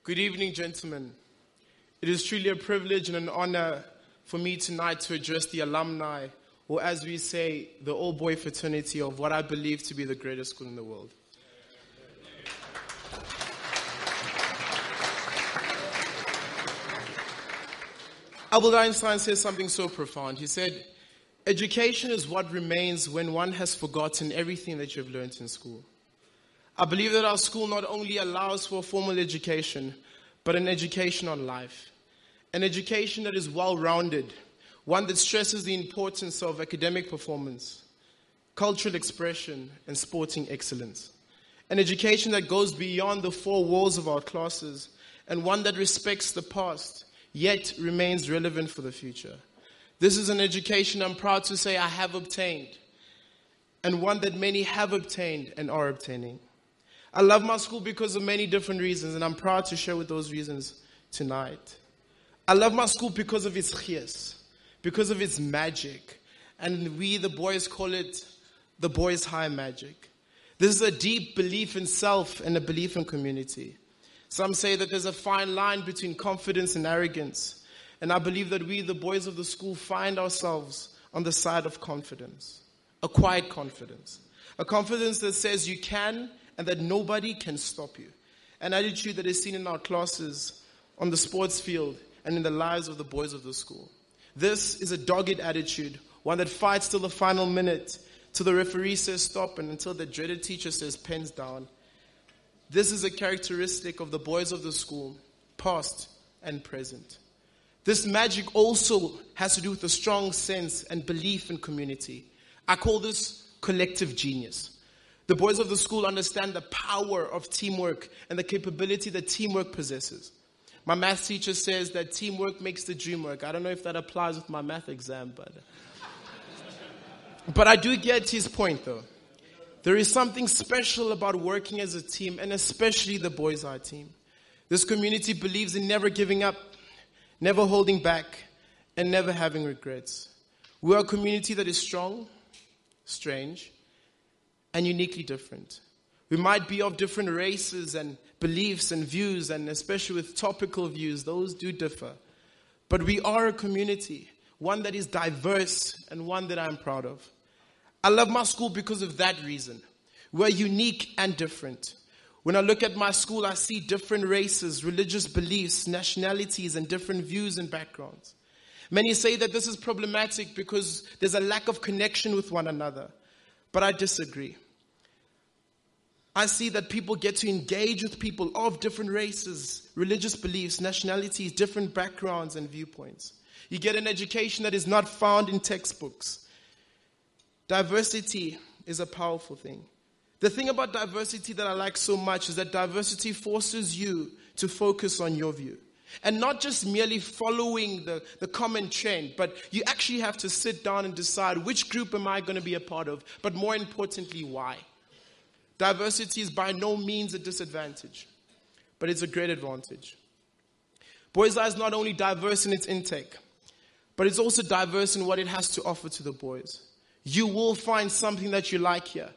Good evening, gentlemen. It is truly a privilege and an honor for me tonight to address the alumni, or as we say, the all-boy fraternity of what I believe to be the greatest school in the world. Albert Einstein says something so profound. He said, education is what remains when one has forgotten everything that you've learned in school. I believe that our school not only allows for a formal education, but an education on life. An education that is well-rounded, one that stresses the importance of academic performance, cultural expression, and sporting excellence. An education that goes beyond the four walls of our classes, and one that respects the past, yet remains relevant for the future. This is an education I'm proud to say I have obtained, and one that many have obtained and are obtaining. I love my school because of many different reasons, and I'm proud to share with those reasons tonight. I love my school because of its chias, because of its magic, and we, the boys, call it the boys' high magic. This is a deep belief in self and a belief in community. Some say that there's a fine line between confidence and arrogance, and I believe that we, the boys of the school, find ourselves on the side of confidence, a quiet confidence, a confidence that says you can and that nobody can stop you. An attitude that is seen in our classes, on the sports field, and in the lives of the boys of the school. This is a dogged attitude, one that fights till the final minute, till the referee says stop, and until the dreaded teacher says pens down. This is a characteristic of the boys of the school, past and present. This magic also has to do with a strong sense and belief in community. I call this collective genius. The boys of the school understand the power of teamwork and the capability that teamwork possesses. My math teacher says that teamwork makes the dream work. I don't know if that applies with my math exam, but I do get his point though. There is something special about working as a team, and especially the boys' eye team. This community believes in never giving up, never holding back, and never having regrets. We are a community that is strong, strange, and uniquely different. We might be of different races and beliefs and views, and especially with topical views, those do differ. But we are a community, one that is diverse and one that I'm proud of. I love my school because of that reason. We're unique and different. When I look at my school, I see different races, religious beliefs, nationalities, and different views and backgrounds. Many say that this is problematic because there's a lack of connection with one another. But I disagree. I see that people get to engage with people of different races, religious beliefs, nationalities, different backgrounds and viewpoints. You get an education that is not found in textbooks. Diversity is a powerful thing. The thing about diversity that I like so much is that diversity forces you to focus on your view. And not just merely following the common trend, but you actually have to sit down and decide which group am I going to be a part of, but more importantly, why. Diversity is by no means a disadvantage, but it's a great advantage. Boys' Eye is not only diverse in its intake, but it's also diverse in what it has to offer to the boys. You will find something that you like here,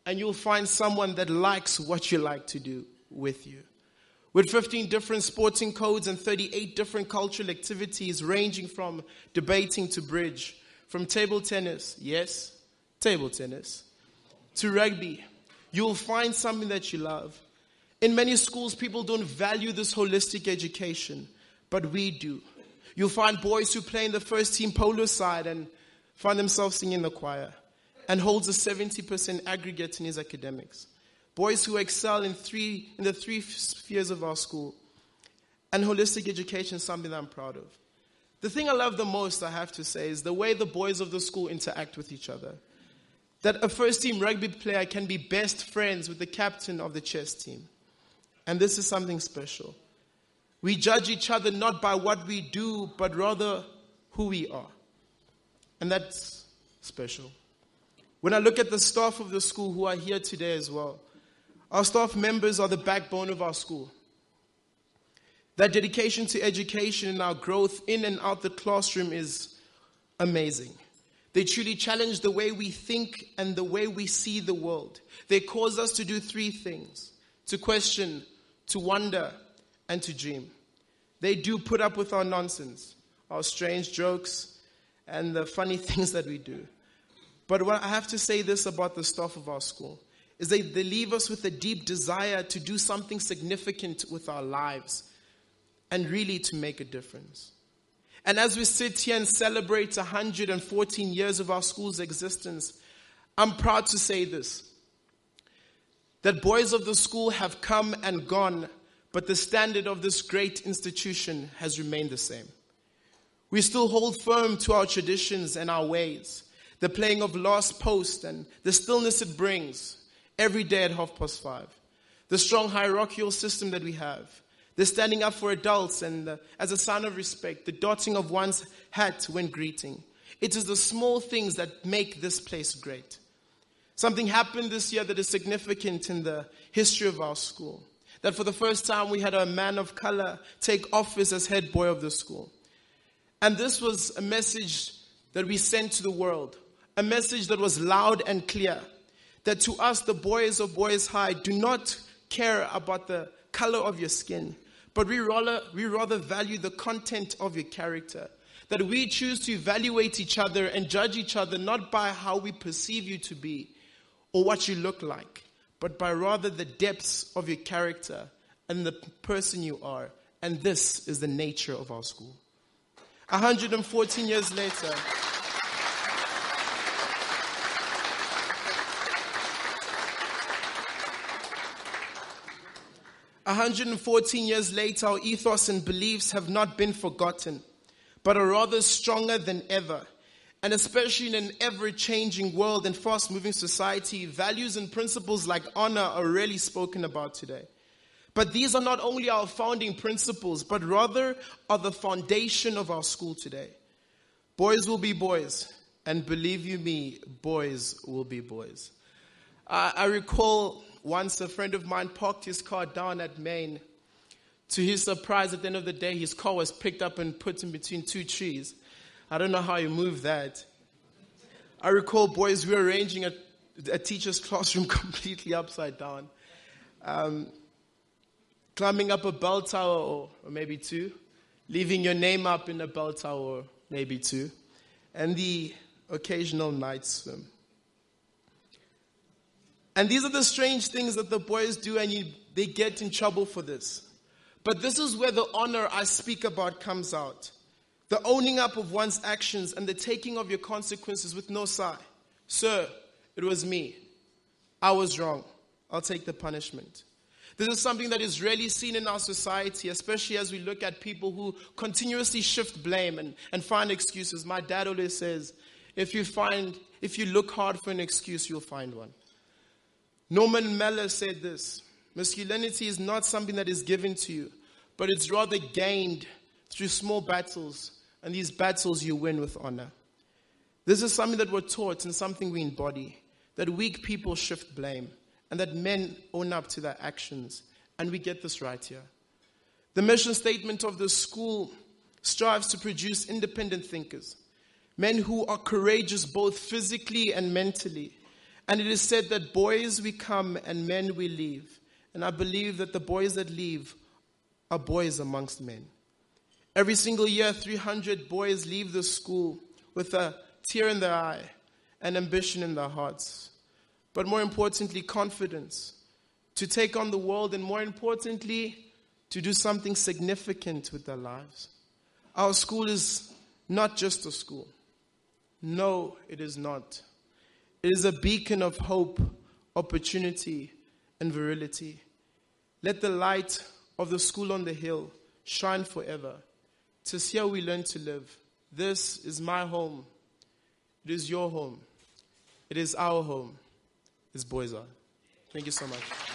and you'll find someone that likes what you like to do with you. With 15 different sporting codes and 38 different cultural activities ranging from debating to bridge, from table tennis, yes, table tennis, to rugby, you'll find something that you love. In many schools, people don't value this holistic education, but we do. You'll find boys who play in the first team polo side and find themselves singing in the choir, and holds a 70% aggregate in his academics. Boys who excel in the three spheres of our school. And holistic education is something that I'm proud of. The thing I love the most, I have to say, is the way the boys of the school interact with each other. That a first-team rugby player can be best friends with the captain of the chess team. And this is something special. We judge each other not by what we do, but rather who we are. And that's special. When I look at the staff of the school who are here today as well, our staff members are the backbone of our school. That dedication to education and our growth in and out the classroom is amazing. They truly challenge the way we think and the way we see the world. They cause us to do three things: to question, to wonder, and to dream. They do put up with our nonsense, our strange jokes, and the funny things that we do. But what I have to say this about the staff of our school is they leave us with a deep desire to do something significant with our lives and really to make a difference. And as we sit here and celebrate 114 years of our school's existence, I'm proud to say this, that boys of the school have come and gone, but the standard of this great institution has remained the same. We still hold firm to our traditions and our ways, the playing of last post and the stillness it brings every day at 5:30, the strong hierarchical system that we have, the standing up for adults and as a sign of respect, the dotting of one's hat when greeting. It is the small things that make this place great. Something happened this year that is significant in the history of our school. That for the first time we had a man of color take office as head boy of the school. And this was a message that we sent to the world. A message that was loud and clear. That to us, the boys of Boys High do not care about the color of your skin. But we rather value the content of your character. That we choose to evaluate each other and judge each other not by how we perceive you to be or what you look like, but by rather the depths of your character and the person you are. And this is the nature of our school. 114 years later, our ethos and beliefs have not been forgotten, but are rather stronger than ever. And especially in an ever-changing world and fast-moving society, values and principles like honor are rarely spoken about today. But these are not only our founding principles, but rather are the foundation of our school today. Boys will be boys, and believe you me, boys will be boys. I recall once a friend of mine parked his car down at Main. To his surprise, at the end of the day, his car was picked up and put in between two trees. I don't know how you move that. I recall boys rearranging a teacher's classroom completely upside down. Climbing up a bell tower or maybe two. Leaving your name up in a bell tower or maybe two. And the occasional night swim. And these are the strange things that the boys do, and they get in trouble for this. But this is where the honor I speak about comes out. The owning up of one's actions and the taking of your consequences with no sigh. Sir, it was me. I was wrong. I'll take the punishment. This is something that is rarely seen in our society, especially as we look at people who continuously shift blame and find excuses. My dad always says, if you look hard for an excuse, you'll find one. Norman Mailer said this, masculinity is not something that is given to you, but it's rather gained through small battles, and these battles you win with honor. This is something that we're taught and something we embody, that weak people shift blame, and that men own up to their actions, and we get this right here. The mission statement of the school strives to produce independent thinkers, men who are courageous both physically and mentally. And it is said that boys we come and men we leave. And I believe that the boys that leave are boys amongst men. Every single year, 300 boys leave the school with a tear in their eye and ambition in their hearts. But more importantly, confidence to take on the world, and more importantly, to do something significant with their lives. Our school is not just a school. No, it is not. It is a beacon of hope, opportunity, and virility. Let the light of the school on the hill shine forever. 'Tis here we learn to live. This is my home. It is your home. It is our home. It's Boys High. Thank you so much.